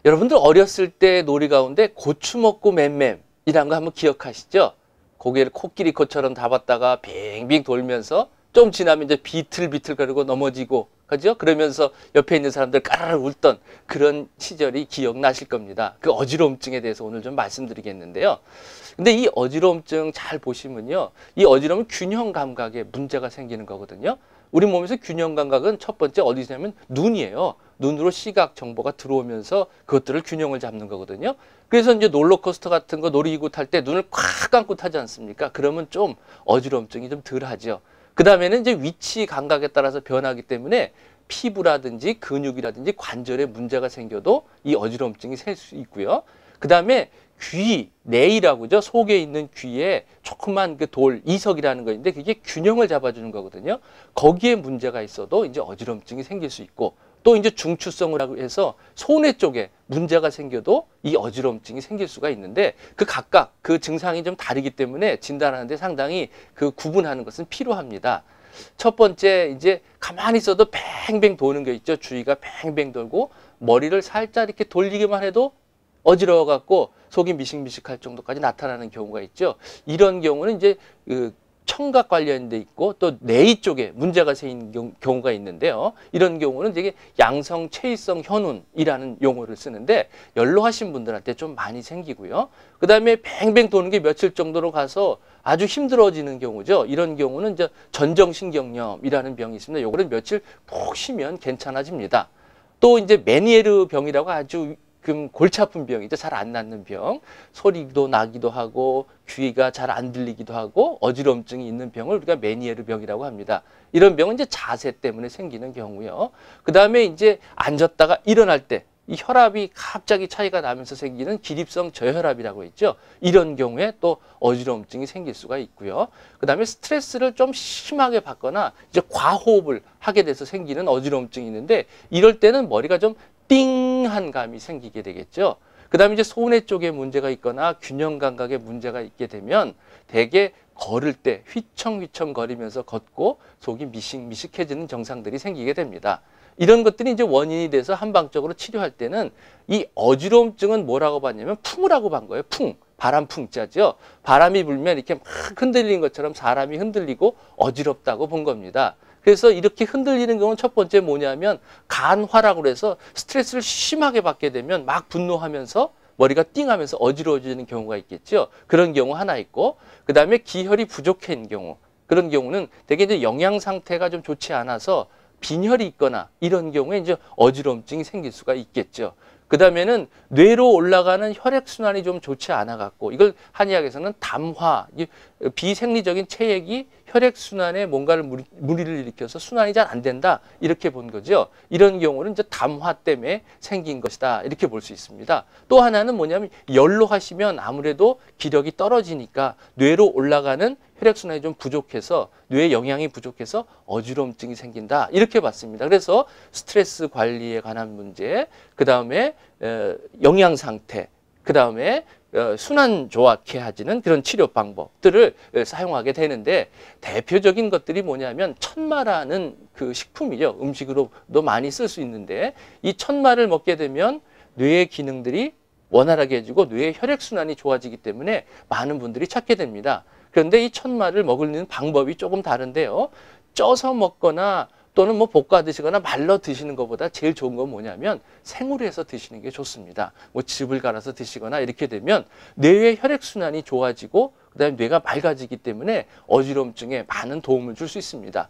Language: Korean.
여러분들 어렸을 때 놀이 가운데 고추 먹고 맴맴이라는 거 한번 기억하시죠? 고개를 코끼리코처럼 잡았다가 빙빙 돌면서 좀 지나면 이제 비틀비틀 거리고 넘어지고, 그죠? 그러면서 옆에 있는 사람들 까르르 웃던 그런 시절이 기억나실 겁니다. 그 어지러움증에 대해서 오늘 좀 말씀드리겠는데요. 근데 이 어지러움증 잘 보시면요. 이 어지러움은 균형 감각에 문제가 생기는 거거든요. 우리 몸에서 균형 감각은 첫 번째 어디냐면 눈이에요. 눈으로 시각 정보가 들어오면서 그것들을 균형을 잡는 거거든요. 그래서 이제 롤러코스터 같은 거 놀이기구 탈 때 눈을 꽉 감고 타지 않습니까? 그러면 좀 어지러움증이 좀 덜 하죠. 그 다음에는 이제 위치 감각에 따라서 변하기 때문에 피부라든지 근육이라든지 관절에 문제가 생겨도 이 어지러움증이 셀 수 있고요. 그 다음에 귀, 뇌이라고 죠. 속에 있는 귀에 조그만 그 돌, 이석이라는 거 있는데 그게 균형을 잡아주는 거거든요. 거기에 문제가 있어도 이제 어지러움증이 생길 수 있고, 또 이제 중추성이라고 해서 손해 쪽에 문제가 생겨도 이 어지러움증이 생길 수가 있는데, 그 각각 그 증상이 좀 다르기 때문에 진단하는데 상당히 그 구분하는 것은 필요합니다. 첫 번째, 이제 가만히 있어도 뱅뱅 도는 게 있죠. 주위가 뱅뱅 돌고 머리를 살짝 이렇게 돌리기만 해도 어지러워 갖고 속이 미식미식할 정도까지 나타나는 경우가 있죠. 이런 경우는 이제 그 청각 관련돼 있고 또 뇌 쪽에 문제가 생긴 경우가 있는데요. 이런 경우는 되게 양성 체위성 현운이라는 용어를 쓰는데 연로하신 분들한테 좀 많이 생기고요. 그 다음에 뱅뱅 도는 게 며칠 정도로 가서 아주 힘들어지는 경우죠. 이런 경우는 이제 전정신경염이라는 병이 있습니다. 요거는 며칠 푹 쉬면 괜찮아집니다. 또 이제 메니에르 병이라고 아주 골치 아픈 병이죠. 잘 안 낫는 병. 소리도 나기도 하고 귀가 잘 안 들리기도 하고 어지러움증이 있는 병을 우리가 메니에르 병이라고 합니다. 이런 병은 이제 자세 때문에 생기는 경우요. 그 다음에 이제 앉았다가 일어날 때 이 혈압이 갑자기 차이가 나면서 생기는 기립성 저혈압이라고 있죠. 이런 경우에 또 어지러움증이 생길 수가 있고요. 그 다음에 스트레스를 좀 심하게 받거나 이제 과호흡을 하게 돼서 생기는 어지러움증이 있는데, 이럴 때는 머리가 좀 띵한 감이 생기게 되겠죠. 그 다음에 이제 손해 쪽에 문제가 있거나 균형 감각에 문제가 있게 되면 대개 걸을 때 휘청휘청 거리면서 걷고 속이 미식미식해지는 증상들이 생기게 됩니다. 이런 것들이 이제 원인이 돼서 한방적으로 치료할 때는 이 어지러움증은 뭐라고 봤냐면 풍이라고 본 거예요. 풍. 바람 풍자죠. 바람이 불면 이렇게 막 흔들리는 것처럼 사람이 흔들리고 어지럽다고 본 겁니다. 그래서 이렇게 흔들리는 경우는 첫 번째 뭐냐면 간화라고 해서 스트레스를 심하게 받게 되면 막 분노하면서 머리가 띵하면서 어지러워지는 경우가 있겠죠. 그런 경우 하나 있고, 그 다음에 기혈이 부족한 경우, 그런 경우는 되게 이제 영양 상태가 좀 좋지 않아서 빈혈이 있거나 이런 경우에 이제 어지러움증이 생길 수가 있겠죠. 그 다음에는 뇌로 올라가는 혈액순환이 좀 좋지 않아 갖고, 이걸 한의학에서는 담화, 비생리적인 체액이 혈액순환에 뭔가를 무리를 일으켜서 순환이 잘 안 된다, 이렇게 본 거죠. 이런 경우는 이제 담화 때문에 생긴 것이다, 이렇게 볼 수 있습니다. 또 하나는 뭐냐면 연로하시면 아무래도 기력이 떨어지니까 뇌로 올라가는 혈액순환이 좀 부족해서, 뇌에 영양이 부족해서 어지러움증이 생긴다, 이렇게 봤습니다. 그래서 스트레스 관리에 관한 문제, 그 다음에 영양 상태, 그 다음에 순환 좋게 하지는 그런 치료 방법들을 사용하게 되는데, 대표적인 것들이 뭐냐면 천마라는 그 식품이죠. 음식으로도 많이 쓸 수 있는데, 이 천마를 먹게 되면 뇌의 기능들이 원활하게 해주고 뇌의 혈액순환이 좋아지기 때문에 많은 분들이 찾게 됩니다. 그런데 이 천마를 먹는 방법이 조금 다른데요. 쪄서 먹거나 또는 뭐 볶아 드시거나 말려 드시는 것보다 제일 좋은 건 뭐냐면 생으로 해서 드시는 게 좋습니다. 뭐 즙을 갈아서 드시거나 이렇게 되면 뇌의 혈액순환이 좋아지고 그다음에 뇌가 맑아지기 때문에 어지러움증에 많은 도움을 줄 수 있습니다.